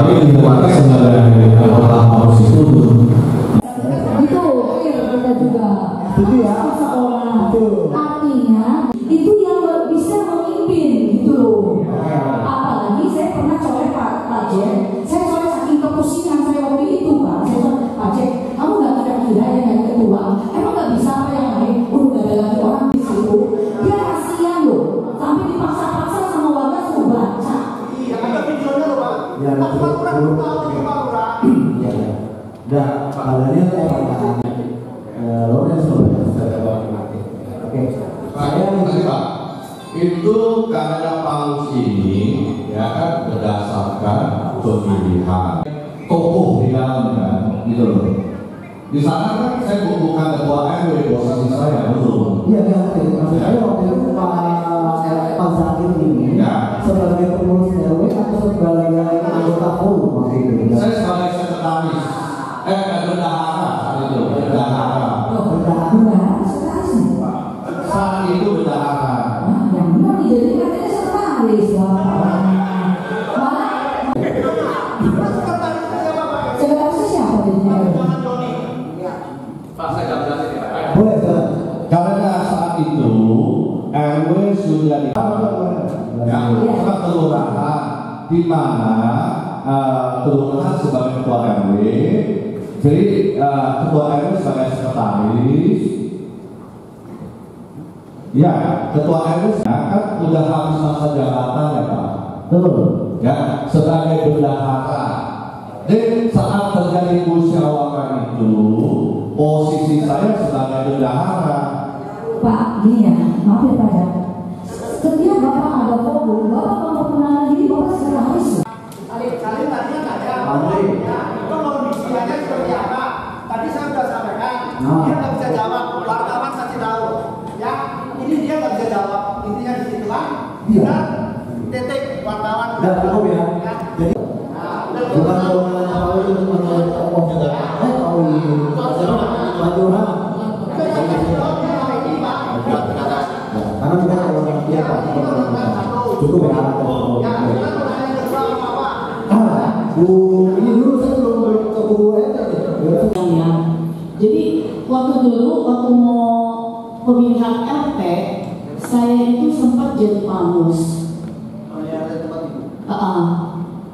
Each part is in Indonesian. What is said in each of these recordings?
Tapi di luar sebenarnya anggota harus itu kita juga itu ya sekolah. itu Artinya itu yang bisa memimpin gitu loh. Apalagi saya pernah colek Pak Jen, saya colek saking kepusingan saya waktu itu Pak. Saya colek Pak Jen, kamu nggak kira-kira yang dari ketua, emang nggak bisa apa yang lain? Udah ada lagi orang di situ, dia kasihan loh, sampai dipaksa-paksa sama warga suruh baca. Iya, ada videonya loh Pak. ya Kurang ya udah padahal Lawrence oke saya Pak, itu karena paus ini ya kan berdasarkan pemilihan tokoh di dalam kan gitu loh. Di sana kan saya bukan ketua RW, posisi saya betul. iya maksud saya waktu itu Pak Zakir ini sebagai pengurus RW atau sebagai anggota forum waktu itu? Saya sebagai sekretaris bendahara saat itu bendahara. Saat itu bendahara. Yang benar jadi katanya sekretaris sekretarisnya siapa jadinya? Pak saya nggak jelasin ya Pak. Boleh Karena saat itu RW sudah di sama kelurahan di mana kelurahan sebagai ketua RW, jadi ketua RW sebagai sekretaris. Ya, ketua RW kan sudah habis masa jabatan ya Pak. betul Ya, sebagai bendahara. Jadi saat terjadi musyawarah itu, posisi saya sebagai bendahara. Pak, gini ya, maaf ya Pak ya. Setiap Bapak ada forum, Bapak mau perkenalan diri, Bapak sekretaris. Kalian tadinya nggak ada. Andre. Ya, itu mau misinya seperti apa? Tadi saya sudah sampaikan. Dia nggak bisa jawab. Wartawan kasih tahu. Ya, ini dia nggak bisa jawab. Intinya di situ lah. Iya. Titik wartawan. udah cukup ya jadi bukan kewenangan Pak Wi untuk menolak tokoh Pak Wi Pak Johan karena bukan kewenangan dia Pak cukup ya Bu ini dulu saya belum ke Bu Ya. Jadi waktu mau pemilihan RT, saya itu sempat jadi pamus.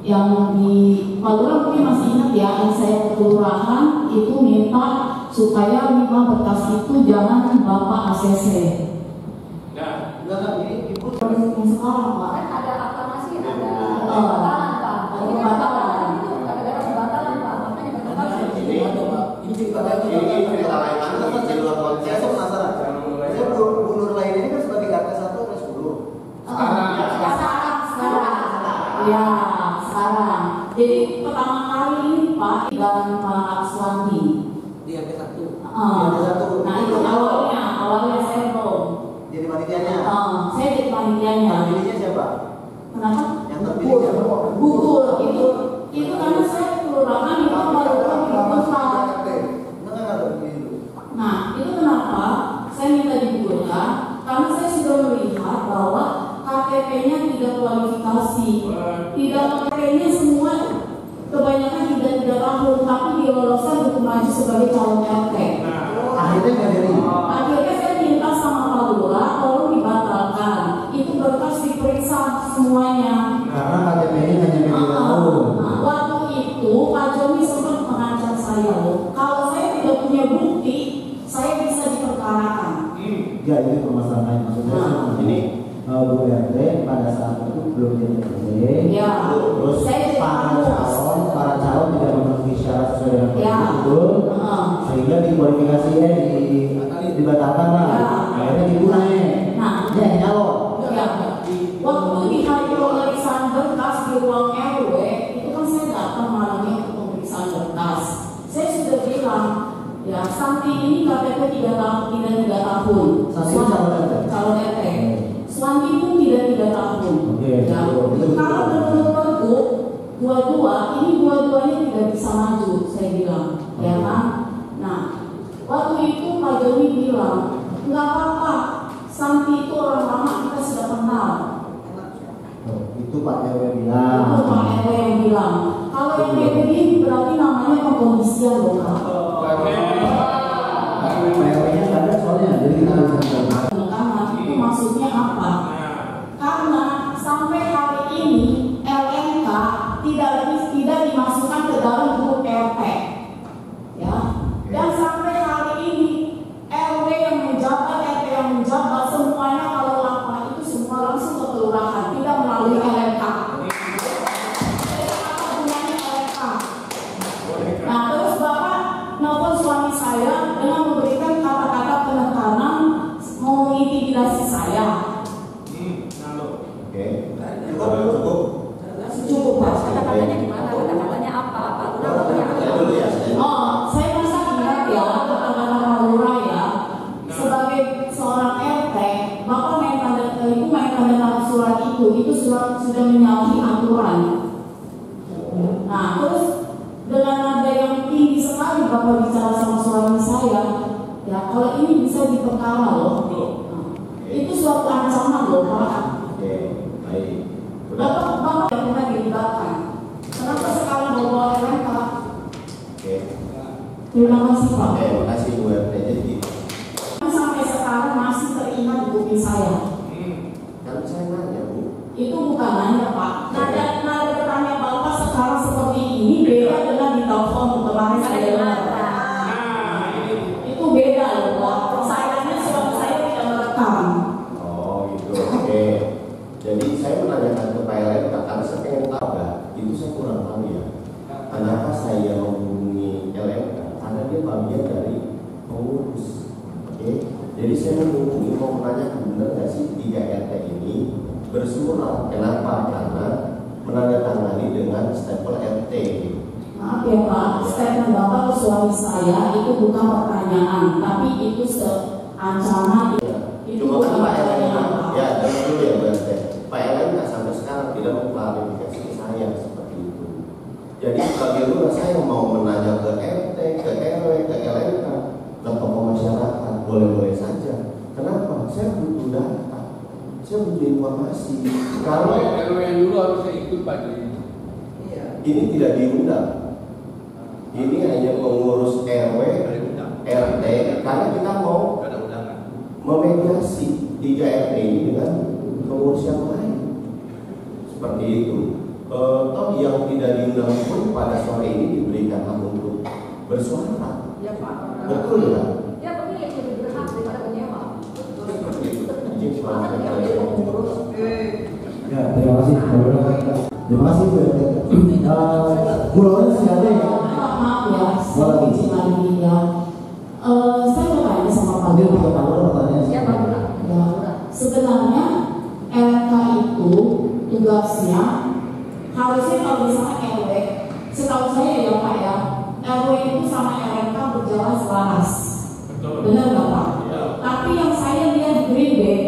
Yang di Palura mungkin masih ingat ya, yang saya ke kelurahan itu minta supaya 5 berkas itu jangan Bapak ACC. Nah, ini ibu Yang sekarang Pak. Ada aklamasi, ada Pembatalan, Pak. Ada pembatalan. Itu gara-gara pembatalan Pak, makanya pembatalan. ini cerita lain lagi di luar konteks. Saya penasaran. Saya Bu Nur lain ini kan sebagai RT 1 atau 10. Ya, sekarang. Jadi pertama kali ini Pak dan Pak Swandi. Di RT 1. Nah itu awalnya saya belum. Jadi panitianya. Saya jadi panitianya. Pilihnya siapa? Kenapa? Yang terpilih siapa? Gugur itu karena saya kelurahan itu baru Pak. Nah itu kenapa saya minta digugurkan? Karena saya sudah melihat bahwa KTP-nya tidak kualifikasi, tidak KTP-nya semua kebanyakan tidak 3 tahun, tapi diloloskan untuk maju sebagai calon RT. akhirnya nggak jadi Akhirnya saya minta sama Pak Lurah, tolong dibatalkan. Itu berkas diperiksa semuanya. karena KTP-nya hanya media tahun. Waktu itu Pak Joni sempat mengancam saya loh, kalau saya tidak punya bukti, saya bisa diperkarakan. Ya ini permasalahan maksudnya ini Bu RT pada saat itu belum jadi RT. Ya. Terus Saya jadi para calon tidak memenuhi syarat sesuai dengan Ya. itu, sehingga dikualifikasinya dibatalkan lah. Ya. Akhirnya dikurangin. Nah, Calon. ya. Waktu di hari pemeriksaan berkas di ruang RW, itu kan saya datang malamnya untuk pemeriksaan berkas. Saya sudah bilang, ya Santi ini KTP tidak 3 tahun. Santi Calon RT. Swanti pun tidak 3 tahun. Oke. Ya. Kalau menurut Pergub ini dua-duanya tidak bisa maju, saya bilang, ya kan? Nah, waktu itu Pak Joni bilang, nggak apa-apa, Santi itu orang lama kita sudah kenal. Itu Pak RW bilang. Itu Pak RW yang bilang. Kalau yang kayak begini berarti namanya pengkondisian loh Kak. PLN-nya nggak ada soalnya, jadi kita bisa mencoba. Karena itu maksudnya apa? Karena sampai hari ini LMK tidak dimasukkan ke dalam grup RT, ya. Dan sampai hari ini RW yang menjabat, RT yang menjabat, semuanya kalau lapor itu semua langsung ke kelurahan, tidak melalui LMK. Apa gunanya LMK? Nah, terus Bapak nelfon suami saya dengan memberikan kata-kata penekanan mau mengintimidasi saya. Cukup Pak. Kata-katanya gimana? Kata-katanya apa? Oh, saya masa ingat ya kata-kata lurah ya. Sebagai seorang RT, Bapak main tanda tangan surat itu surat sudah menyalahi aturan. Nah, terus dengan nada yang tinggi sekali Bapak bicara sama suami saya, ya kalau ini bisa diperkara loh. Nah, itu suatu ancaman loh Pak. Bapak yang pernah dilibatkan. Kenapa sekarang bawa LMK? Terima kasih Pak. Terima kasih Bu RT. Jadi Sampai sekarang masih teringat di kuping saya. kan saya nanya Bu. Itu bukan nanya Pak. Nada bertanya Bapak sekarang seperti ini beda dengan di telepon kemarin saya dengar. Itu beda loh Pak. Sayangnya suami saya tidak merekam. Oh gitu, oke. Jadi saya menanyakan ke PLN karena saya pengen tahu ya, itu saya kurang tahu ya. Kenapa saya menghubungi LMK? Karena dia bagian dari pengurus. Oke. Jadi saya menghubungi mau menanyakan benar nggak sih 3 RT ini bersurat. Kenapa? Karena menandatangani dengan stempel RT. Maaf ya Pak, statement Bapak ke suami saya itu bukan pertanyaan, tapi itu ancaman. Itu Cuma kan bukan Pak LN pertanyaan Pak. ya dengar dulu ya Bu RT. Pak LN nggak sampai sekarang tidak mengklarifikasi ke saya seperti itu. Jadi sebagai lurah saya mau menanya ke RT, ke RW, ke LMK, ke tokoh masyarakat, boleh-boleh saja. Kenapa? Saya butuh data, saya butuh informasi. Kalau RW yang dulu harusnya ikut Pak Ji. ini tidak diundang, ini hanya pengurus RW, RT, karena kita mau memediasi 3 RT ini dengan pengurus yang lain. Seperti itu. Toh yang tidak diundang pun pada sore ini diberikan hak untuk bersuara. Ya Pak. Betul ya? Ya pemilih yang lebih berhak daripada penyewa. Seperti itu. Jadi Masa dia menjadi pengurus? Ya, terima kasih. Terima kasih Bu RT. Bu Lawrence sudah ada ya? Maaf ya, saya izin lagi ya. Saya mau tanya sama Pak Dia Lurah. punya pertanyaan. Siapa Lurah? Ya, sebenarnya LMK itu tugasnya harusnya kalau misalnya RW, setahu saya ya Pak ya, RW itu sama LMK berjalan selaras. Benar nggak Pak? Tapi yang saya lihat di Green Bay,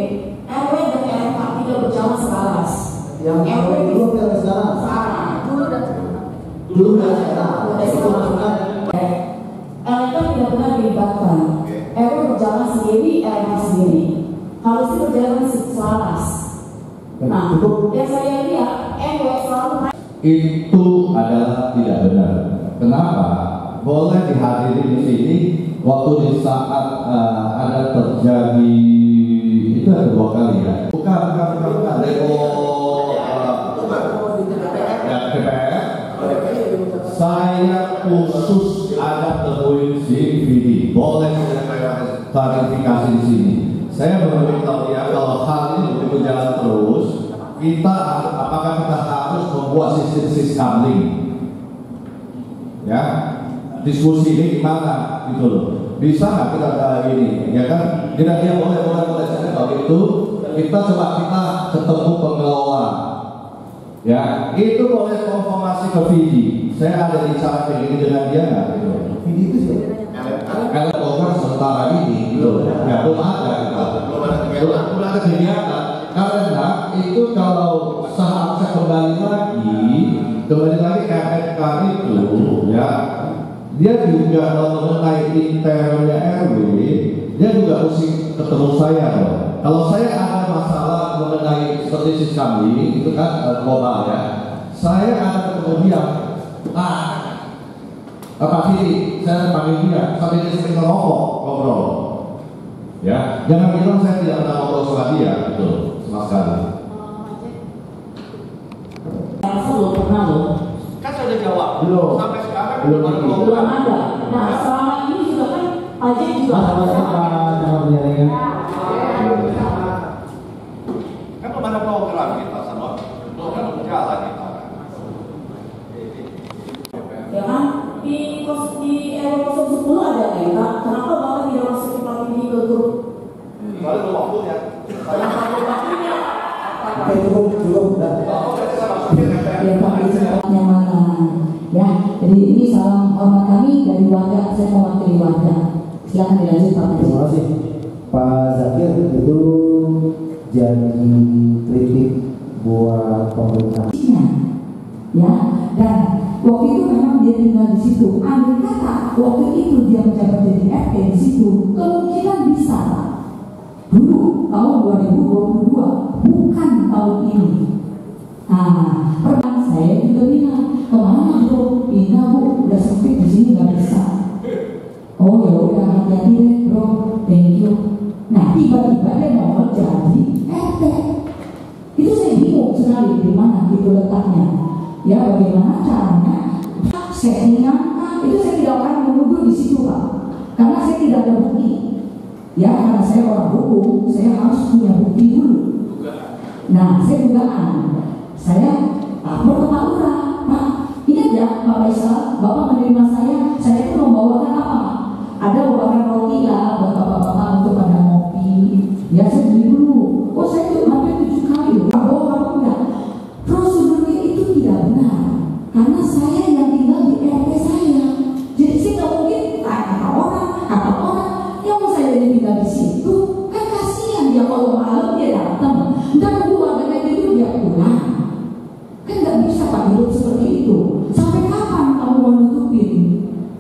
RW dan LMK tidak berjalan selaras. Yang RW dulu yang sekarang. Dulu dan sekarang. Dulu dan sekarang. Itu maksudnya LMK tidak pernah dilibatkan. RW berjalan sendiri, LMK sendiri. Harusnya berjalan selaras. Nah, yang saya lihat RW selalu itu adalah tidak benar. Kenapa? Boleh dihadiri di sini waktu di saat ada terjadi itu ada 2 kali ya. Bukan demo ya DPR. Saya khusus ada temuin CVD. Boleh saya klarifikasi di sini. Saya beritahu ya kalau hal ini berjalan terus, apakah kita harus membuat sistem link? Ya, diskusi ini gimana gitu loh. Bisa nggak kita kayak ini? Ya kan? Kira-kira boleh saja kalau itu kita ketemu pengelola. Ya, itu boleh konfirmasi ke Vidi. Saya ada di cara ini dengan dia nggak? Gitu. Vidi itu sih. Kalau program sementara ini, gitu. Ya belum ada, gitu. Belum ada kegiatan. Karena itu kalau seharusnya kembali lagi RMK itu, ya dia juga mengenai internya RW, dia juga mesti ketemu saya loh. Kalau saya ada masalah mengenai seperti sistem ini, itu kan global ya. Saya akan ketemu dia Nah, Pak Fili, saya panggil dia sampai dia sering ngobrol. Ya, jangan bilang saya tidak pernah ngobrol sama dia, betul, sama sekali. Belum pernah loh. Kan sudah jawab. Belum. Sampai sekarang Belum. Belum ada. Nah, selama ini juga kan Pak Jack juga. Jangan menyarankan. Kan belum ada program kita sama, belum ada berjalan kita. Ya kan di RW 010 ada kita. Kenapa Bapak tidak masuk Pak ini ke grup? Soalnya belum waktunya. Oke, cukup. Ya Pak, tempatnya mana? Ya, jadi ini salam hormat kami dari warga. Saya mewakili warga. Silakan dilanjut Pak. Terima kasih Pak Zakir, itu jadi kritik buat pemerintah. Ya, dan waktu itu memang dia tinggal di situ. Andai kata waktu itu dia menjabat jadi RT di situ, kemungkinan bisa dulu tahun 2022, bukan tahun ini. Nah, pernah saya juga bilang, kemana bro? Pindah bu, udah sempit di sini nggak bisa. Oh ya udah, hati-hati deh bro, thank you. Nah tiba-tiba dia mau jadi RT. Itu saya bingung sekali di mana itu letaknya. Ya bagaimana caranya? Saya ingat itu saya tidak akan menuduh di situ Pak, karena saya tidak ada bukti. Ya karena saya orang hukum, saya harus punya bukti dulu. Nah saya dugaan. Saya lapor ke Pak Lurah, Pak, ingat ya Pak Faisal, Bapak menerima saya itu membawakan apa? Ada bawakan roti lah buat bapak-bapak untuk pada ngopi. Ya saya beli dulu. Oh saya tuh hampir 7 kali loh. Bawa enggak? Prosedurnya itu tidak benar, karena saya yang tinggal di RT saya. Jadi saya nggak mungkin kata orang yang mau saya tinggal di situ. Kan kasihan dia kalau malam dia datang, dan keluarganya itu dia pulang. Kan nggak bisa Pak hidup seperti itu. Sampai kapan kamu mau nutupin?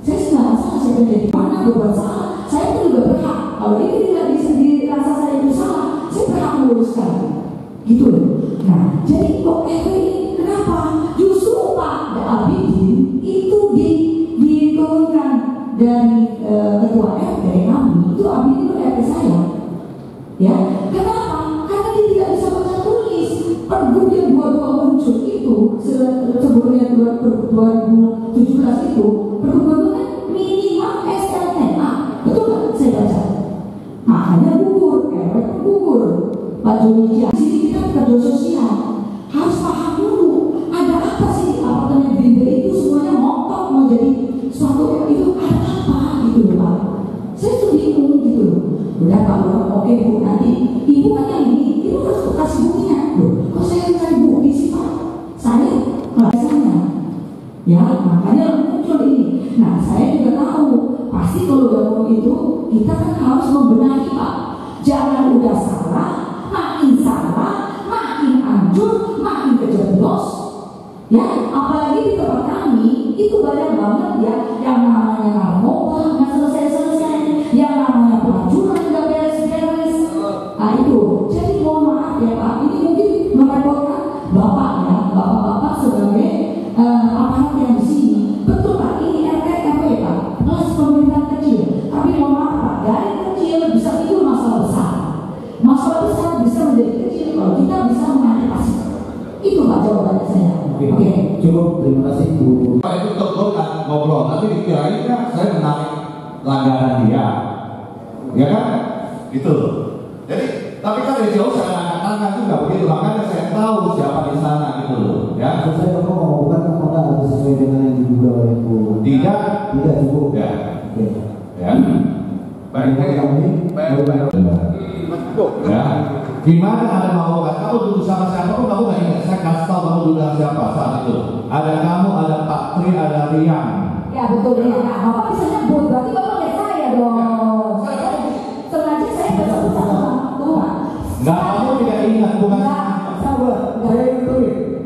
Saya sih nggak salah, saya menjadi mana berbuat salah. Saya pun juga berhak. Kalau ini tidak bisa dirasa saya itu salah, saya berhak meluruskan. Gitu loh. Nah, jadi kok ini kenapa? Justru Pak Abidin itu diturunkan dari ketua RT kami. Itu Abidin itu RT saya. Ya, kenapa? Karena dia tidak bisa baca tulis. Pergub yang 22 muncul itu sebelumnya 2017 itu pergub kan minimal SLTA, betul nggak? Saya baca. Makanya gugur, RW gugur. Pak Joni, di sini kita kerja sosial harus paham dulu ada apa sih apartemen Greenway itu semuanya ngotot mau jadi suatu itu ada apa gitu loh Pak. Saya tuh bingung gitu loh. Udah Pak Lurah, oke Bu, nanti Ibu kan yang ini, Ibu harus kasih buktinya. Loh, kok saya cari bukti sih Pak? Saya biasanya. Ya, makanya muncul ini. Nah, saya juga tahu pasti kalau udah mau itu kita kan harus membenahi Pak. Jangan udah salah, makin hancur, makin kejeblos. Ya, apalagi di tempat kami itu banyak banget ya yang namanya narkoba nggak selesai, yang namanya pelacuran nggak beres-beres. Nah itu, jadi mohon maaf ya Pak, ini mungkin merepotkan Bapak ya, bapak-bapak sebagai aparat yang di sini. Betul Pak, ini RT RW Pak, kelas pemerintahan kecil. Tapi mohon maaf Pak, dari kecil bisa itu masalah besar. Masalah besar bisa menjadi kecil kalau kita bisa mengantisipasi. Itu Pak jawabannya saya. Oke. Cukup, terima kasih Bu. Pak itu tergoda ngobrol, nanti dikirainnya saya menarik langganan dia, ya kan? Gitu. Jadi, tapi kan dari jauh saya angkat tangan juga begitu, makanya saya tahu siapa di sana gitu loh, ya. Maksud saya Bapak ngomongkan apakah ada sesuai dengan yang diduga oleh Bu? Tidak cukup. ya. Oke. Ya. Baik, kami. Ya. Gimana ada mau nggak tahu duduk sama siapa pun kamu nggak ingat. Saya kasih tahu kamu duduk sama siapa saat itu. Ada kamu, ada Pak Tri, ada Rian. Ya betul ya. Nah, Bapak bisa nyebut, berarti Bapak lihat saya dong. Saya sengaja saya bersama Tuhan. Nggak, kamu tidak ingat bukan? Sabar, saya itu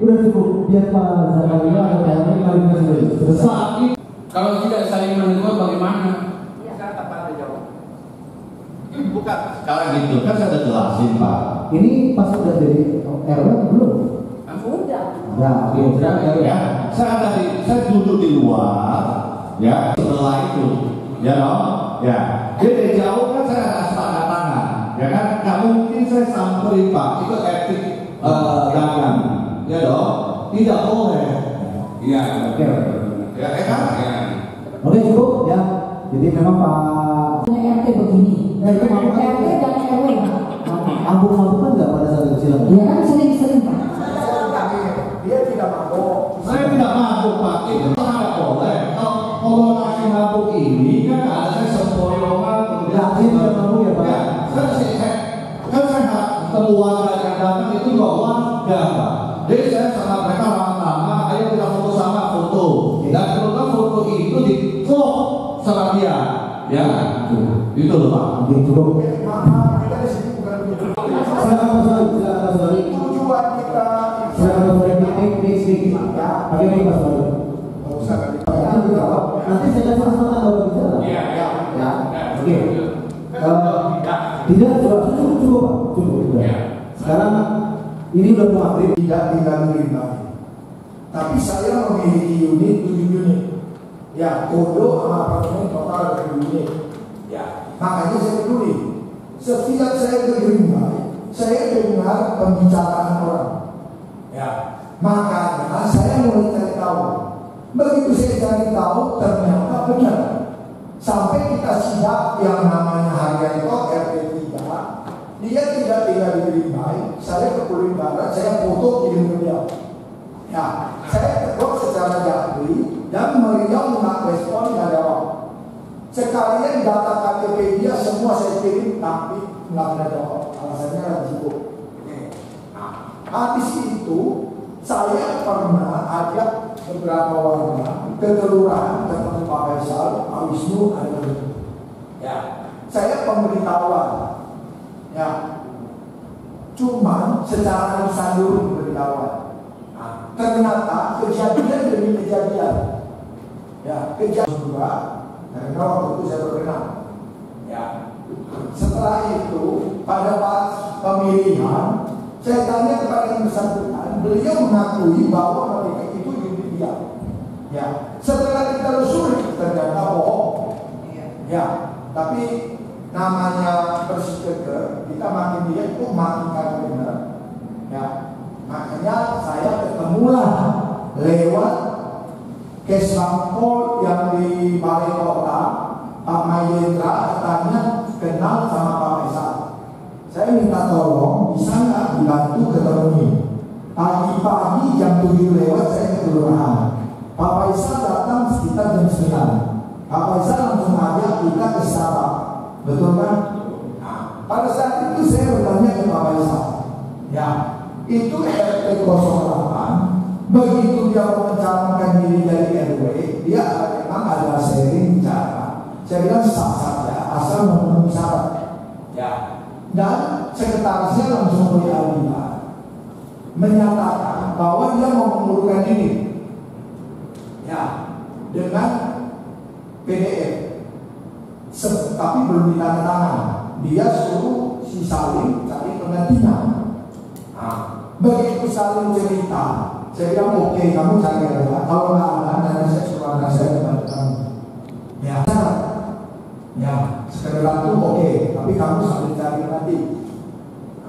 udah cukup. Biar Pak Zakaria atau Pak Ari klarifikasi. Saat itu Kalau tidak saling menegur bagaimana? bukan sekarang gitu kan saya udah jelasin Pak. Ini pas udah jadi RW atau belum? Sudah. Ya, oke. Ya, saya duduk di luar, ya, setelah itu, ya loh, ya. Jadi dari jauh kan saya ada sepakat tangan, ya kan? Nggak mungkin saya samperin Pak, itu etik dagang, ya loh, tidak boleh. Iya, Oke. Ya kan? Oke, cukup ya. Jadi memang Pak RT begini. itu RT dan RW Pak. mabuk-mabukan nggak pada saat kecil? Ya kan sering-sering Pak. Dia tidak mabuk. Saya tidak mabuk Pak, itu tidak boleh. Kalau lagi mabuk ini kan ada saya sempoyongan, Ya, ini tidak mabuk ya Pak. Ya, saya ketemu warga yang datang itu juga warga Pak. Jadi saya sama mereka lama-lama, ayo kita foto sama foto. Dan kemudian foto itu di vlog sama dia, ya. Itu loh Pak. Oke, cukup. Maka kita di sini bukan begitu. Silakan Mas Wali, silakan Mas Wali. Tujuan kita Silakan Mas Wali, ini. Pakai ini Mas Wali. Nanti saya kasih kesempatan kalau bicara. Iya. Ya, oke. Tidak, cukup Pak. Cukup. Iya. Sekarang ini udah mau maghrib. tidak tinggal di lagi. Tapi saya memiliki unit 7 unit. Ya, kodo sama apartemen total ada 7 unit. Ya, makanya saya peduli. Setiap saya ke Greenby, saya dengar pembicaraan orang. Ya, makanya saya mulai cari tahu. Begitu saya cari tahu, ternyata benar. Sampai kita siap yang namanya Haryanto RT 3, dia tidak tinggal di Greenby. Saya ke Pulau Barat, saya foto kirim ke dia. Ya, saya tegur secara jabri dan beliau nggak respon, nggak jawab. Sekalian data KTP dia semua saya kirim, tapi nggak ada jawab. Alasannya lagi sibuk. Nah, habis itu saya pernah ajak beberapa warga ke kelurahan ketemu Pak Faisal, Pak Wisnu, ada. Ya, saya pemberitahuan. Ya, cuman secara sandur pemberitahuan. Nah, ternyata kejadian demi kejadian. Ya, kejadian juga. Karena waktu itu saya berkenal. Ya, setelah itu pada pas pemilihan, saya tanya kepada yang bersangkutan, beliau mengakui bahwa mereka itu unit dia. Ya, setelah kita lusuri ternyata bohong. Ya, tapi namanya persikeker, kita makin lihat kok makin kagak benar. Ya, makanya saya ketemulah lewat Kesbangpol yang di Balai Kota, Pak Mayendra katanya kenal sama Pak Faisal. Saya minta tolong, bisa nggak dibantu ketemu. Pagi-pagi jam 7 lewat saya ke kelurahan. Pak Faisal datang sekitar jam 9. Pak Faisal langsung ajak kita ke Sabah. Betul kan? Nah, pada saat itu saya bertanya ke Pak Faisal. Ya, itu RT 08. Begitu dia mencalonkan diri dari RW, dia memang ada sharing bicara. Saya bilang sah saja, asal memenuhi syarat. Ya. Dan sekretarisnya langsung WA dia menyatakan bahwa dia mau mengundurkan diri. Ya, dengan PDF. Tapi belum ditandatangan. Dia suruh si Salim cari penggantinya. Nah, begitu Salim cerita, saya bilang oke, kamu cari aja. Kalau nggak ada, nanti saya suruh anak saya kepada kamu. Ya, ya, sekedar itu oke, tapi kamu sambil cari nanti.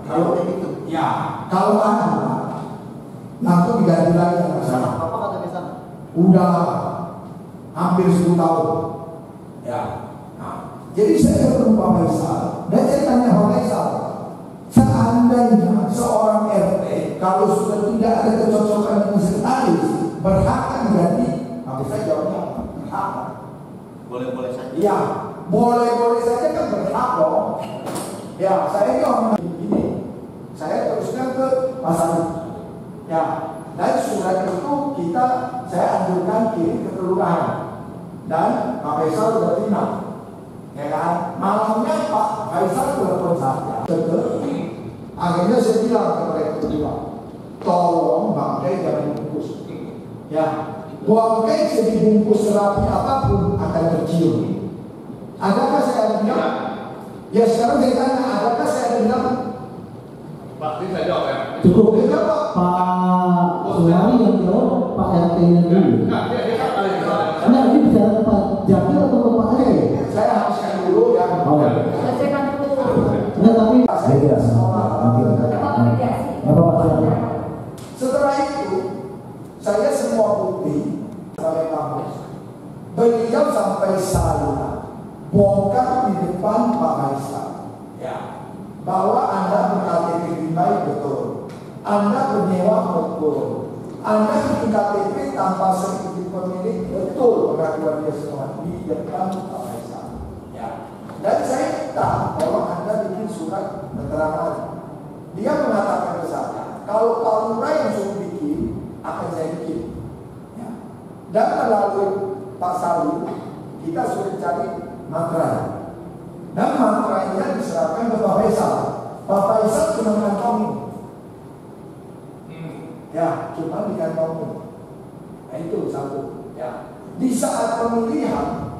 Kalau itu, ya, kalau ada, langsung diganti lagi sama saya. Apa kata di sana? Udah hampir 10 tahun. Ya. Nah, jadi saya ketemu Pak Faisal dan saya tanya Pak Faisal, seandainya seorang RT kalau sudah tidak ada kecocokan dengan sekretaris, berhak mengganti? Tapi saya jawabnya berhak. Boleh-boleh saja. Iya, boleh-boleh saja kan berhak dong. Ya, saya ini orang ini. Saya teruskan ke Mas Ali. Ya, dan surat itu saya anjurkan kirim ke kelurahan. Dan Pak Faisal sudah terima. Ya kan? Malamnya Pak Faisal telepon saya. Akhirnya saya bilang kepada yang kedua, tolong bangkai jangan dibungkus. Ya, bangkai jadi dibungkus rapi apapun akan tercium. Adakah saya bilang? Ya sekarang saya tanya, adakah saya bilang? Pak, ini saya jawab ya. Cukup. Tidak, Pak. Pak Suwari yang jawab Pak RT-nya dulu. Nah, ini bisa Pak Jakil atau Pak RT? Saya haruskan dulu ya. Selesaikan dulu. Nah, tapi saya tidak semua. Setelah itu, saya semua bukti sampai kampus. Beliau sampai saya bongkar di depan Pak Faisal, ya, bahwa Anda berKTP baik betul, Anda bernyewa betul, Anda bikin KTP tanpa sertifikat pemilik betul, pengakuan dia semua di depan Pak Faisal, ya. Dan saya minta bahwa Anda bikin surat keterangan. Dia mengatakan ke saya, kalau Pak Lurah yang suruh bikin, akan saya bikin. Ya. Dan melalui Pak Salim, kita sudah cari materai. Dan materainya diserahkan ke Pak Faisal. Pak Faisal cuma mengantongi. Ya, cuma dikantongi. Nah itu satu. Ya. Di saat pemilihan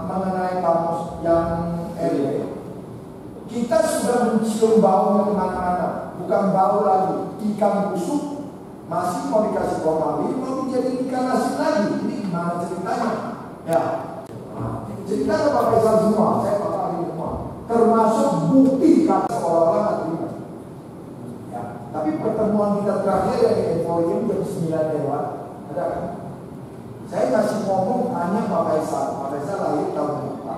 mengenai kampus yang RW, kita sudah mencium baunya kemana-mana. Bukan bau lagi, ikan busuk masih mau dikasih formalin, mau dijadiin ikan asin lagi. Ini gimana ceritanya? Ya, cerita ke Pak Faisal semua, saya pakai semua, termasuk bukti kata seolah-olah nggak terima. Ya, tapi pertemuan kita terakhir yang di Emporium jam 9 lewat, ada kan? Saya masih ngomong tanya Pak Faisal lahir tahun berapa?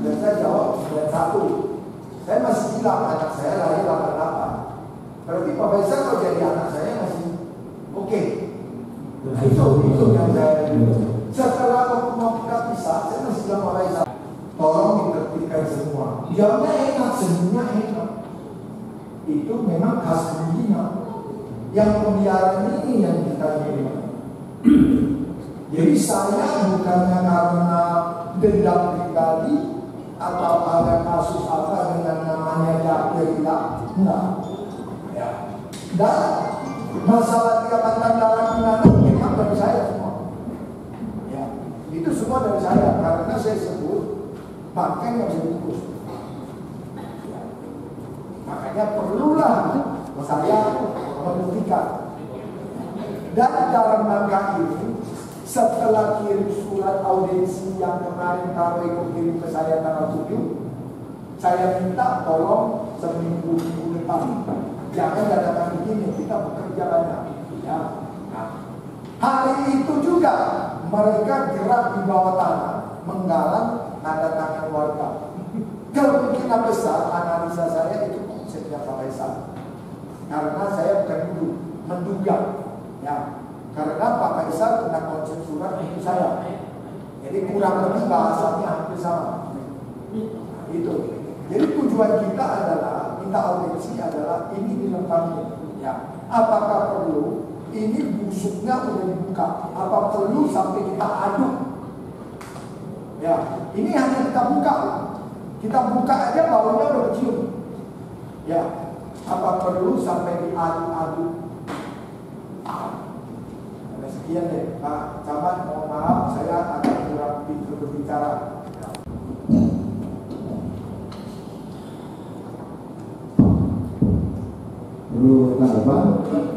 Dan saya jawab 91. Saya masih bilang anak saya lahir 88. Berarti Pak Faisal kalau jadi anak saya masih oke. Itu yang saya setelah mau kita pisah, saya masih bilang Pak Faisal, tolong ditertibkan semua. Jawabnya enak, semuanya enak. Itu memang khas pembina. Yang pembiaran ini yang kita terima. Jadi saya bukannya karena dendam pribadi atau ada kasus apa dengan namanya Jakil, enggak. Ya. Dan masalah Ikatan Darah Pidana memang dari saya semua. Ya, itu semua dari saya karena saya sebut bangkai yang dibungkus. Ya. Makanya perlulah saya membuktikan. Dan dalam rangka ini, setelah kirim surat audiensi yang kemarin Karo Eko kirim ke saya tanggal 7, saya minta tolong seminggu depan jangan dadakan begini, kita bekerja banyak. Ya. Nah, hari itu juga mereka gerak di bawah tanah menggalang tanda tangan warga. Kemungkinan besar analisa saya itu konsepnya Pak Faisal. Karena saya bukan menduga. Ya. Karena Pak Faisal tentang konsep surat itu saya. Jadi kurang lebih bahasanya hampir sama. Nah, itu. Jadi tujuan kita adalah minta audiensi adalah ini dilengkapi. Ya. Apakah perlu ini busuknya udah dibuka? Apa perlu sampai kita aduk? Ya. Ini hanya kita buka. Kita buka aja baunya udah kecium. Ya. Apa perlu sampai diaduk-aduk? Sekian deh, Pak Camat, mohon maaf saya agak kurang pintar berbicara. Perlu tanggapan?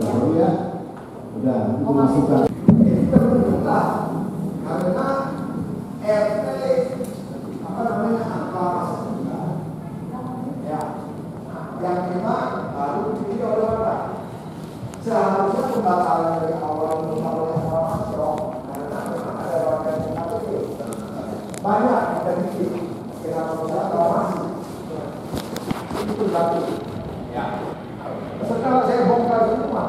Baru ya? Udah, itu masukan. Terbentuklah karena RT apa namanya angka ya, yang memang baru dipilih oleh orang. Seharusnya pembatalan dari awal kalau yang masuk karena memang ada warga yang kecil banyak yang bikin kenapa kalau masih itu satu. Ya. Setelah saya bongkar semua,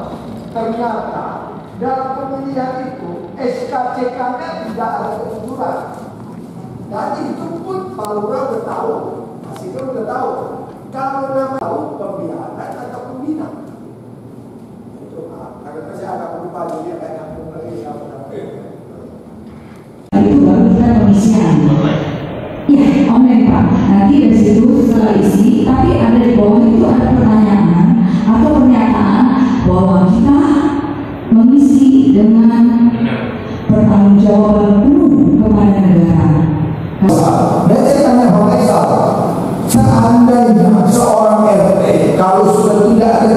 ternyata dalam pemilihan itu SKCK-nya tidak ada keseluruhan. Dan itu pun Pak Lurah udah tahu, Mas Ika udah tahu. Kalau nama tahu pemilihan atau pembina. Karena saya agak lupa jadi kayak nyambung lagi apa namanya. Itu baru kita pengisian. Ya, online Pak. Nanti dari situ setelah isi, tapi ada di bawah itu ada pertanyaan atau pernyataan bahwa kita mengisi dengan pertanggungjawaban penuh kepada negara. Dan saya tanya Pak Faisal, seandainya seorang RT kalau sudah tidak ada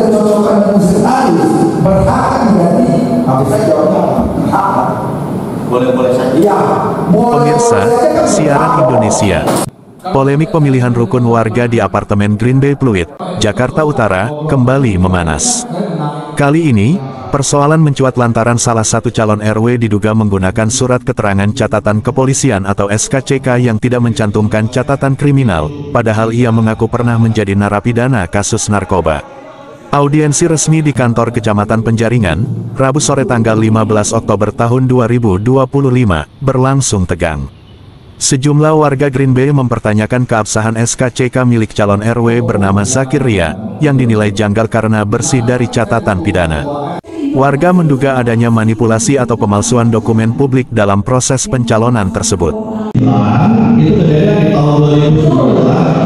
Siaran Indonesia. Polemik pemilihan rukun warga di apartemen Green Bay Pluit, Jakarta Utara, kembali memanas. Kali ini, persoalan mencuat lantaran salah satu calon RW diduga menggunakan surat keterangan catatan kepolisian atau SKCK yang tidak mencantumkan catatan kriminal, padahal ia mengaku pernah menjadi narapidana kasus narkoba. Audiensi resmi di kantor Kecamatan Penjaringan, Rabu sore tanggal 15 Oktober tahun 2025, berlangsung tegang. Sejumlah warga Green Bay mempertanyakan keabsahan SKCK milik calon RW bernama Zakir Ria, yang dinilai janggal karena bersih dari catatan pidana. Warga menduga adanya manipulasi atau pemalsuan dokumen publik dalam proses pencalonan tersebut. Itu kejadian di tahun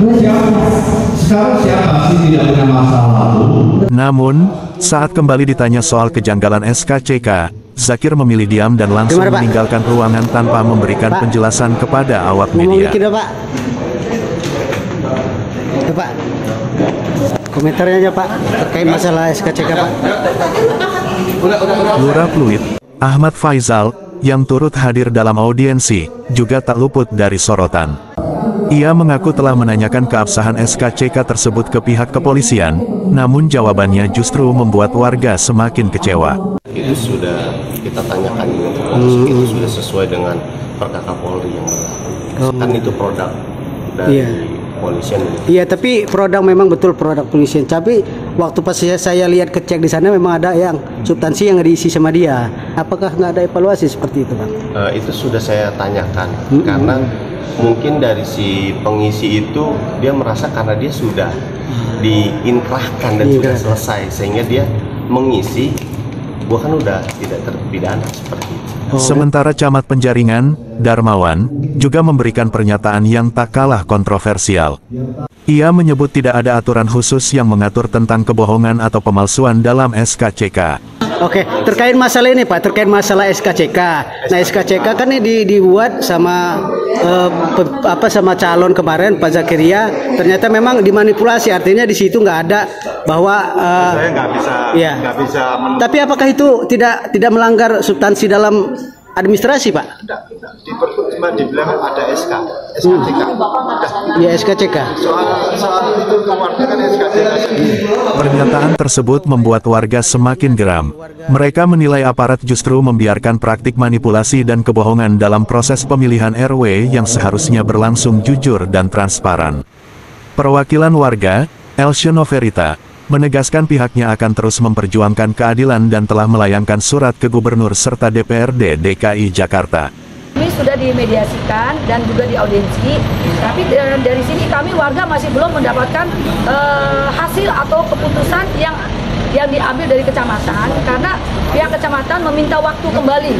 2019. Sekarang siapa sih tidak punya masalah lalu? Namun, saat kembali ditanya soal kejanggalan SKCK, Zakir memilih diam dan langsung meninggalkan ruangan tanpa memberikan penjelasan kepada awak media. Pak, komentarnya aja Pak terkait masalah SKCK Pak. Lurah Pluit, Ahmad Faizal, yang turut hadir dalam audiensi, juga tak luput dari sorotan. Ia mengaku telah menanyakan keabsahan SKCK tersebut ke pihak kepolisian, namun jawabannya justru membuat warga semakin kecewa. Itu sudah kita tanyakan itu sudah sesuai dengan Perkak Kapolri yang berlaku. Kan itu produk dari polisian. Iya, tapi produk memang betul produk polisian. Tapi waktu pas saya lihat kecek di sana memang ada yang substansi yang diisi sama dia. Apakah nggak ada evaluasi seperti itu, Bang? Itu sudah saya tanyakan karena mungkin dari si pengisi itu dia merasa karena dia sudah diinkrahkan dan sudah selesai sehingga dia mengisi. Gua kan udah tidak terpidana seperti itu. Sementara Camat Penjaringan, Darmawan, juga memberikan pernyataan yang tak kalah kontroversial. Ia menyebut tidak ada aturan khusus yang mengatur tentang kebohongan atau pemalsuan dalam SKCK. Oke, terkait masalah ini Pak, terkait masalah SKCK. Nah, SKCK kan ini dibuat sama sama calon kemarin Pak Zakiria, ternyata memang dimanipulasi, artinya di situ nggak ada bahwa saya nggak bisa tapi apakah itu tidak melanggar substansi dalam administrasi Pak? Tidak. Di Pergub cuma dibilang ada SKCK. Ya SKCK. Soal itu keluarga kan SKCK. Pernyataan tersebut membuat warga semakin geram. Mereka menilai aparat justru membiarkan praktik manipulasi dan kebohongan dalam proses pemilihan RW yang seharusnya berlangsung jujur dan transparan. Perwakilan warga, Elsie Noverita, menegaskan pihaknya akan terus memperjuangkan keadilan dan telah melayangkan surat ke Gubernur serta DPRD DKI Jakarta. Kami sudah dimediasikan dan juga diaudiensi, tapi dari sini kami warga masih belum mendapatkan hasil atau keputusan yang diambil dari kecamatan karena pihak kecamatan meminta waktu kembali.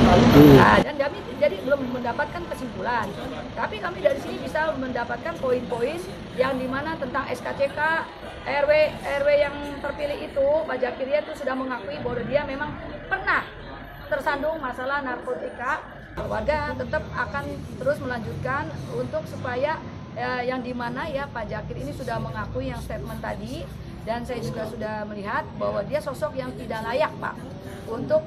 Nah, dan kami jadi belum mendapatkan kesimpulan. Tapi kami dari sini bisa mendapatkan poin-poin yang dimana tentang SKCK, RW yang terpilih itu, Pak Zakiria itu sudah mengakui bahwa dia memang pernah tersandung masalah narkotika. Warga tetap akan terus melanjutkan untuk supaya yang dimana ya Pak Zakir ini sudah mengakui yang statement tadi, dan saya juga sudah melihat bahwa dia sosok yang tidak layak Pak untuk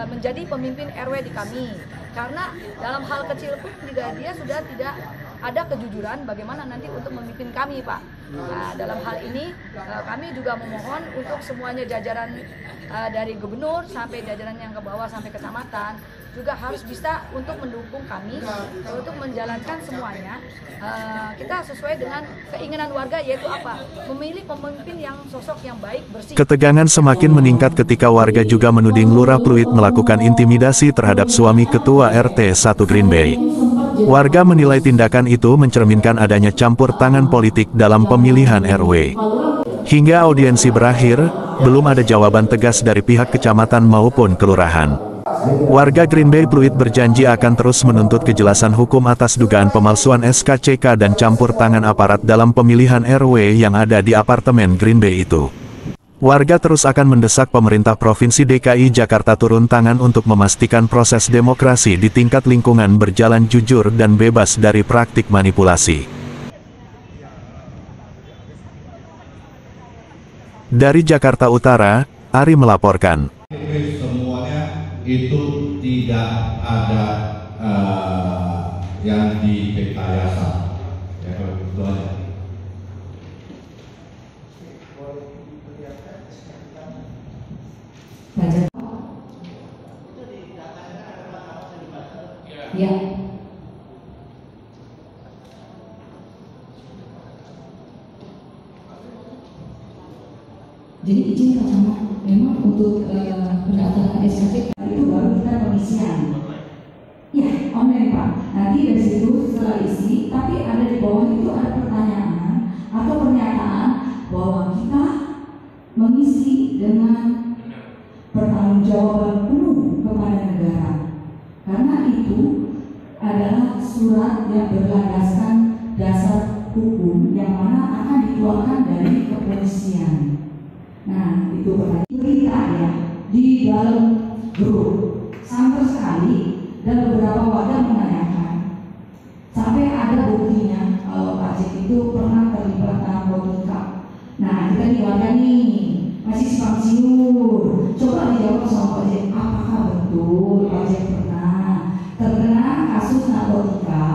menjadi pemimpin RW di kami, karena dalam hal kecil pun juga dia sudah tidak ada kejujuran bagaimana nanti untuk memimpin kami Pak. Nah, dalam hal ini kami juga memohon untuk semuanya jajaran dari gubernur sampai jajaran yang ke bawah sampai kecamatan juga harus bisa untuk mendukung kami untuk menjalankan semuanya kita sesuai dengan keinginan warga, yaitu apa? Memilih pemimpin yang sosok yang baik, bersih. Ketegangan semakin meningkat ketika warga juga menuding Lurah Pluit melakukan intimidasi terhadap suami Ketua RT 1 Green Bay. Warga menilai tindakan itu mencerminkan adanya campur tangan politik dalam pemilihan RW. Hingga audiensi berakhir, belum ada jawaban tegas dari pihak kecamatan maupun kelurahan. Warga Green Bay Pluit berjanji akan terus menuntut kejelasan hukum atas dugaan pemalsuan SKCK dan campur tangan aparat dalam pemilihan RW yang ada di apartemen Green Bay itu. Warga terus akan mendesak pemerintah Provinsi DKI Jakarta turun tangan untuk memastikan proses demokrasi di tingkat lingkungan berjalan jujur dan bebas dari praktik manipulasi. Dari Jakarta Utara, Ari melaporkan. Semuanya itu tidak ada yang direkayasa. Ya, itu aja. Ya. Jadi izin Pak Camat, memang untuk pendaftaran SKCK itu baru kita pengisian. Ya, online Pak. Nanti dari situ setelah isi, tapi ada di bawah itu ada pertanyaan atau pernyataan bahwa kita mengisi dengan pertanggungjawaban penuh kepada negara. Karena itu adalah surat yang berlandaskan dasar hukum yang mana akan dikeluarkan dari kepolisian. Nah, itu pertanyaan berita ya di dalam grup sampai sekali dan beberapa wadah menanyakan sampai ada buktinya kalau Pak Jack itu pernah terlibat narkotika. Nah, kita nih wadah nih masih simpang siur. Coba dijawab sama Pak Jack, apakah betul Pak Jack pernah terkena kasus narkotika?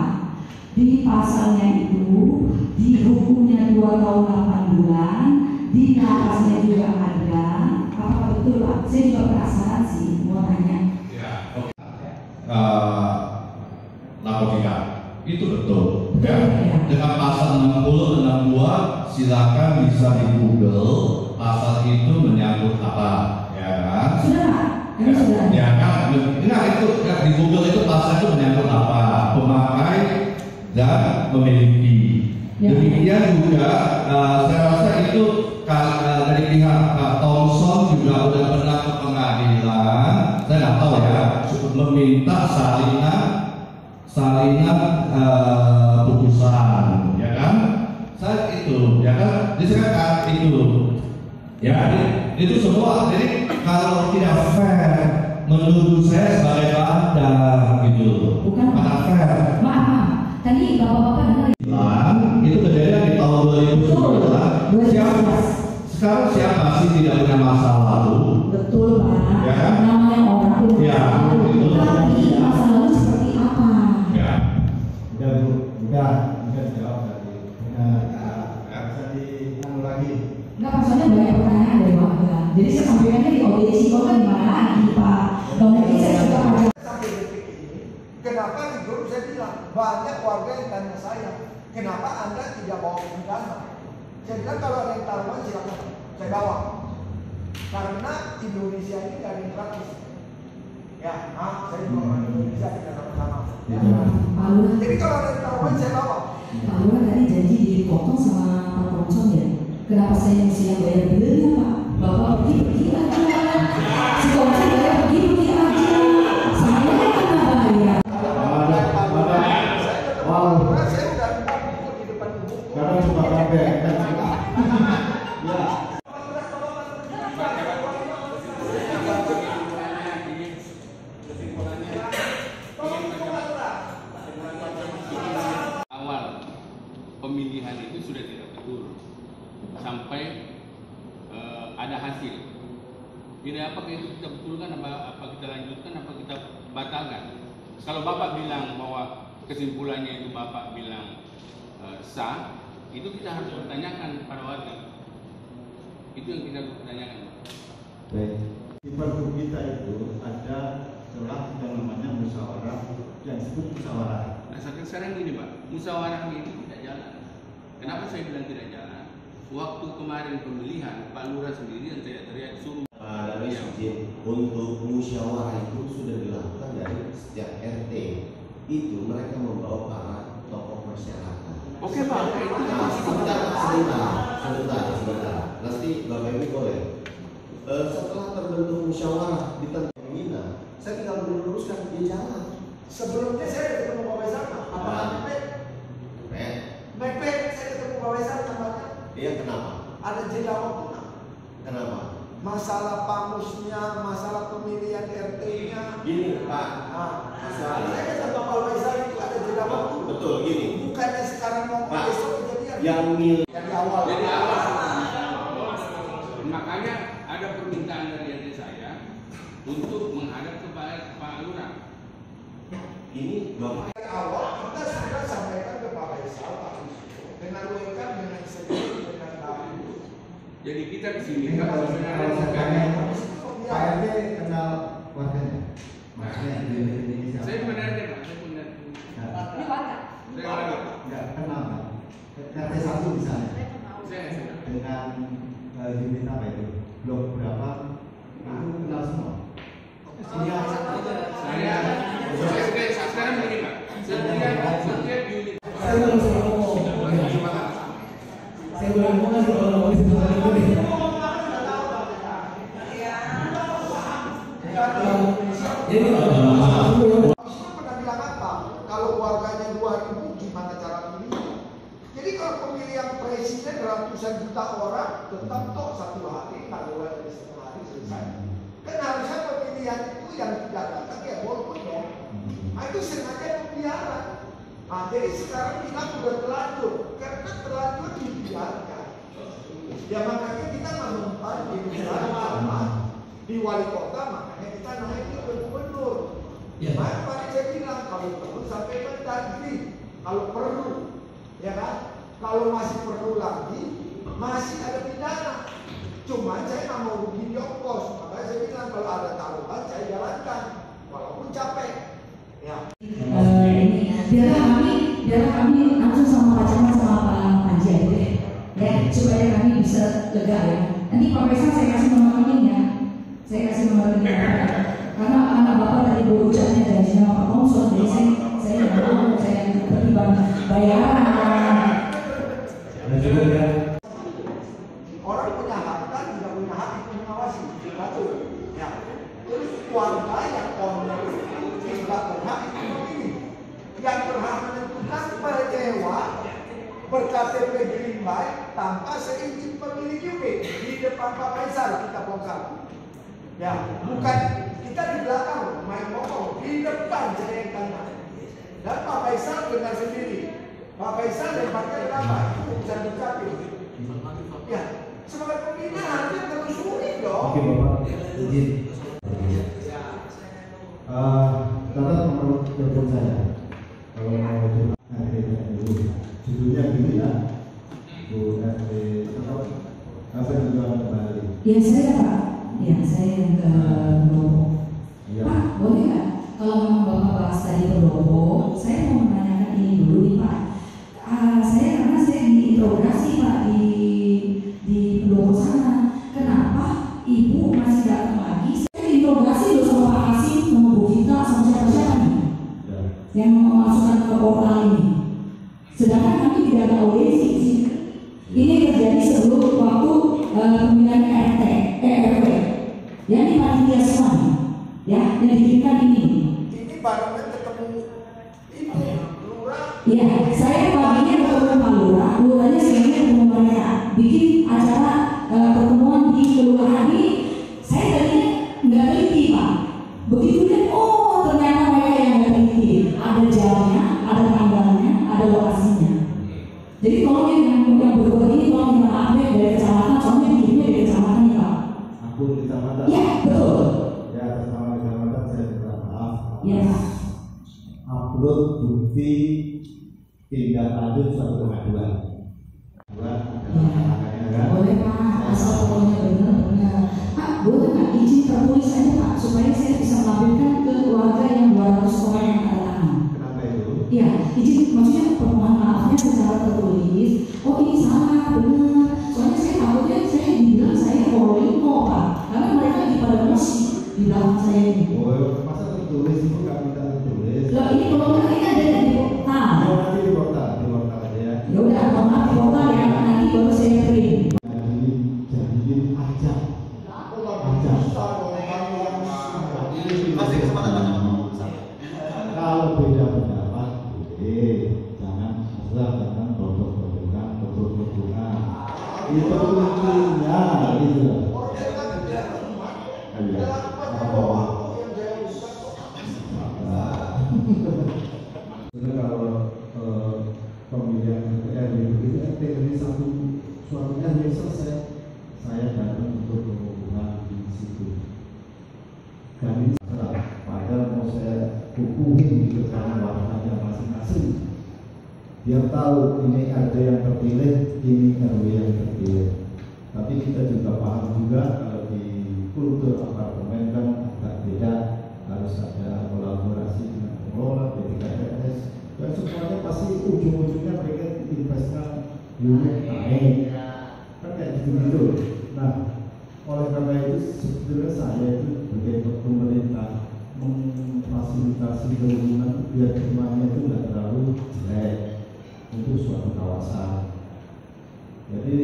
Di pasalnya itu dihukumnya 2 tahun 8 bulan, di napasnya juga ada. Apakah betul Pak? Saya juga penasaran sih, mau tanya. Ya, oke. Narkotika itu betul. Ya. Dengan pasal 60 dan 62 silakan bisa di Google pasal itu menyangkut apa, ya kan? Sudah Pak? Ini sudah. Ya kan? Enggak, itu ya, di Google itu pasal itu menyangkut apa? Pemakai dan memiliki. Ya. Demikian juga saya rasa itu dari pihak Thomson juga sudah pernah ke pengadilan. Saya nggak tahu ya, meminta salinan putusan, ya kan? Saya itu, ya kan? Jadi saya kan itu, ya itu semua. Jadi kalau tidak fair menuduh saya sebagai bandar gitu, Bukan. mana fair? Maaf, tadi bapak-bapak dengar. Itu kejadian di tahun 2019. Sekarang siapa sih tidak punya masa lalu? Betul Pak. Ya kan? Namanya orang itu. Ya, itu. Tapi masa lalu seperti apa? Ya. Udah dijawab tadi. Bisa diulang lagi. Enggak, maksudnya banyak pertanyaan dari warga. Jadi saya sampaikannya di ODC kan gimana lagi Pak? Mungkin saya juga ada. Sampai detik ini, kenapa di grup saya bilang banyak warga yang tanya saya, kenapa Anda tidak bawa dana? Saya bilang kalau ada yang taruhan silakan saya bawa. Karena Indonesia ini nggak ada yang gratis. Ya, saya juga orang Indonesia kita sama-sama. Ya. Pak Lurah. Jadi kalau ada yang taruhan saya bawa. Pak Lurah tadi janji dipotong sama Pak Thomson ya. Kenapa saya mesti yang bayar bilnya Pak? Bapak pergi aja. Si Thomson bayar pergi aja. Saya kan nggak bayar. Saya udah di depan ibu. Karena cuma kabeh. Awal pemilihan itu sudah tidak betul sampai ada hasil. Tidak apakah itu kita betulkan, apa kita lanjutkan, apa kita batalkan. Kalau Bapak bilang bahwa kesimpulannya itu Bapak bilang sah, itu kita harus bertanyakan pada warga. Itu yang kita harus bertanyakan. Baik. Di pergub kita itu ada celah yang namanya musyawarah yang disebut musyawarah. Nah sekarang gini Pak, musyawarah ini tidak jalan. Kenapa saya bilang tidak jalan? Waktu kemarin pemilihan Pak Lurah sendiri yang teriak-teriak suruh. Dari izin untuk musyawarah itu sudah dilakukan dari setiap RT. Itu mereka membawa para tokoh masyarakat. Oke Pak, itu sebentar. Nanti Bapak Ibu boleh. Setelah terbentuk musyawarah di tempat pembina, saya tinggal meluruskan di jalan. Sebelumnya saya ketemu Bapak Sama. Apakah Mepet saya ketemu Bapak Sama. Iya, kenapa? Ada jeda waktu. Kenapa? Masalah pamusnya, masalah pemilihan RT-nya. Gini Pak, Saya kata Bapak Faisal itu ada jeda waktu. betul gini. Bukannya sekarang mau Pak, besok kejadian. yang milih Dari awal. Jadi awal. Makanya ada permintaan dari adik saya untuk menghadap ke Pak Lurah. ini Bapak Dari awal kita Jadi kita di sini Ini kalau saya tanya, Pak RT kenal warganya? Maksudnya ini siapa? saya benarkan, Pak. Saya punya. Ini warga. Saya warga. Enggak kenal kan? RT 1 misalnya. Saya. Dengan unit apa itu? Blok berapa? Itu kenal semua. Saya sekarang begini, Pak. Setiap unit. Saya boleh ngomong kalau jadi pernah bilang apa? Kalau warganya 2000 gimana cara pilih? Jadi kalau pemilihan presiden ratusan juta orang tetap toh satu hari, kalau dari satu hari selesai. Kan harusnya pemilihan itu yang tidak datang ya walaupun dong. Nah itu sengaja pembiaran. Nah jadi sekarang kita sudah terlanjur karena terlanjur dibiarkan. Ya makanya kita menempatkan di wilayah di wali kota, makanya kita naik ke gubernur. Ya. Makanya saya bilang kalau perlu sampai mendagri, kalau perlu, ya kan? Kalau masih perlu lagi, masih ada pidana. Cuma saya nggak mau rugi di ongkos, makanya saya bilang kalau ada taruhan saya jalankan, walaupun capek. Ya. Biar kami langsung sama Pak Camat sama Pak Panji aja deh, ya supaya kami bisa lega ya. Nanti Pak Faisal saya kasih nomor rekeningnya, karena anak bapak tadi berucapnya janjinya sama Pak Konsul, jadi saya nggak mau saya ketimbang bayaran. Orang punya hak kan tidak punya hak itu mengawasi, satu. Ya. Terus warga yang owner tidak berhak itu memilih. Yang berhak menentukan penyewa berKTP Green Bay tanpa seizin pemilik unit di depan Pak Faisal kita bongkar. Ya, bukan kita di belakang main ngomong, di depan saya yang tanya. Dan Pak Faisal dengar sendiri. Pak Faisal lemparnya berapa? Itu bisa dicapil. Ya, sebagai pembina harusnya telusuri dong. Oke Bapak, izin. Catat nomor telepon saya. Kalau mau judulnya gini lah, Bu RT apa tujuan kembali? Ya saya Pak, ya saya yang ke Pendopo. Ya. Pak, boleh nggak kalau memang Bapak bahas tadi Pendopo, saya mau menanyakan ini dulu nih Pak. Karena saya diinterogasi Pak di Pendopo sana, kenapa Ibu masih datang lagi? Saya diinterogasi loh sama Pak Hasim, sama Bu Vita, sama siapa-siapa nih yang memasukkan ke portal ini. Sedangkan kami tidak ada audisi di sini. Ini terjadi sebelum waktu pemilihan RT, RW. Ya ini panitia semua, ya yang dikirimkan ini. Ini barengan ketemu ibu lurah. Ya, saya paginya ketemu Pak Lurah, lurahnya siangnya ketemu mereka. Bikin acara pertemuan di kelurahan ini. Saya tadinya nggak teliti Pak. Begitu lihat, oh ternyata mereka yang nggak teliti. Ada jalannya, ada tanggalnya, ada lokasinya. Jadi kalau yang berbuat ini tolong minta update dari kecamatan, soalnya dikirimnya dari kecamatan ya Pak. Aku di kecamatan. Ya betul. Ya atas nama kecamatan saya minta maaf. Ya. Upload bukti tindak lanjut suatu pengaduan. Boleh Pak, asal pokoknya benar-benar. Pak, boleh nggak izin tertulis aja Pak, supaya saya bisa melampirkan ke keluarga yang 200 orang yang ada tangan. Kenapa itu? Ya, izin maksudnya permohonan maafnya secara tertulis. Oh ini salah, benar. Soalnya saya takutnya saya dibilang saya polimo Pak, karena mereka lagi pada musik di belakang saya ini. Oh, masa tertulis itu nggak minta tertulis? Loh ini kalau nggak ini ada di portal. Oh, nanti di portal aja. Ya udah, maaf di portal ya, nanti baru saya kirim. Jadiin aja. Kalau beda pendapat, jangan jangan bodoh-bodohan, bodoh-bodohan. Itu kuncinya, gitu. Kalau pemilihan RW begini, ini suatu RW selesai, saya datang untuk pengukuhan di situ. Kami padahal mau saya hukumin di keterangan warganya masing-masing. Biar tahu ini ada yang terpilih, ini RW yang terpilih. Tapi kita juga paham juga kalau di kultur apartemen kan agak beda, harus ada kolaborasi dengan pengelola, PTKS, dan semuanya pasti ujung-ujungnya pengen investasi unit naik, kan kayak gitu-gitu. Nah, oleh karena itu sebetulnya saya itu sebagai pemerintah memfasilitasi gabungan biar demandnya itu tidak terlalu jelek untuk suatu kawasan. Jadi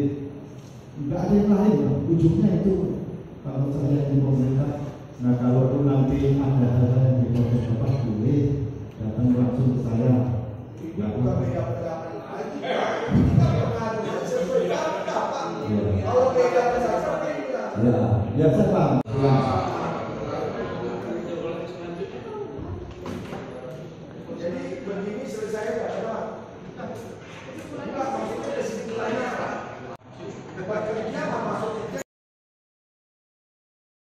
nggak ada yang lain, ujungnya itu kalau saya di pemerintah. Nah, kalau nanti ada hal-hal yang diproses apa boleh datang langsung ke saya. Ya, saya paham. Jadi begini selesai Pak. Enggak, maksudnya kesimpulannya apa? Debat kerja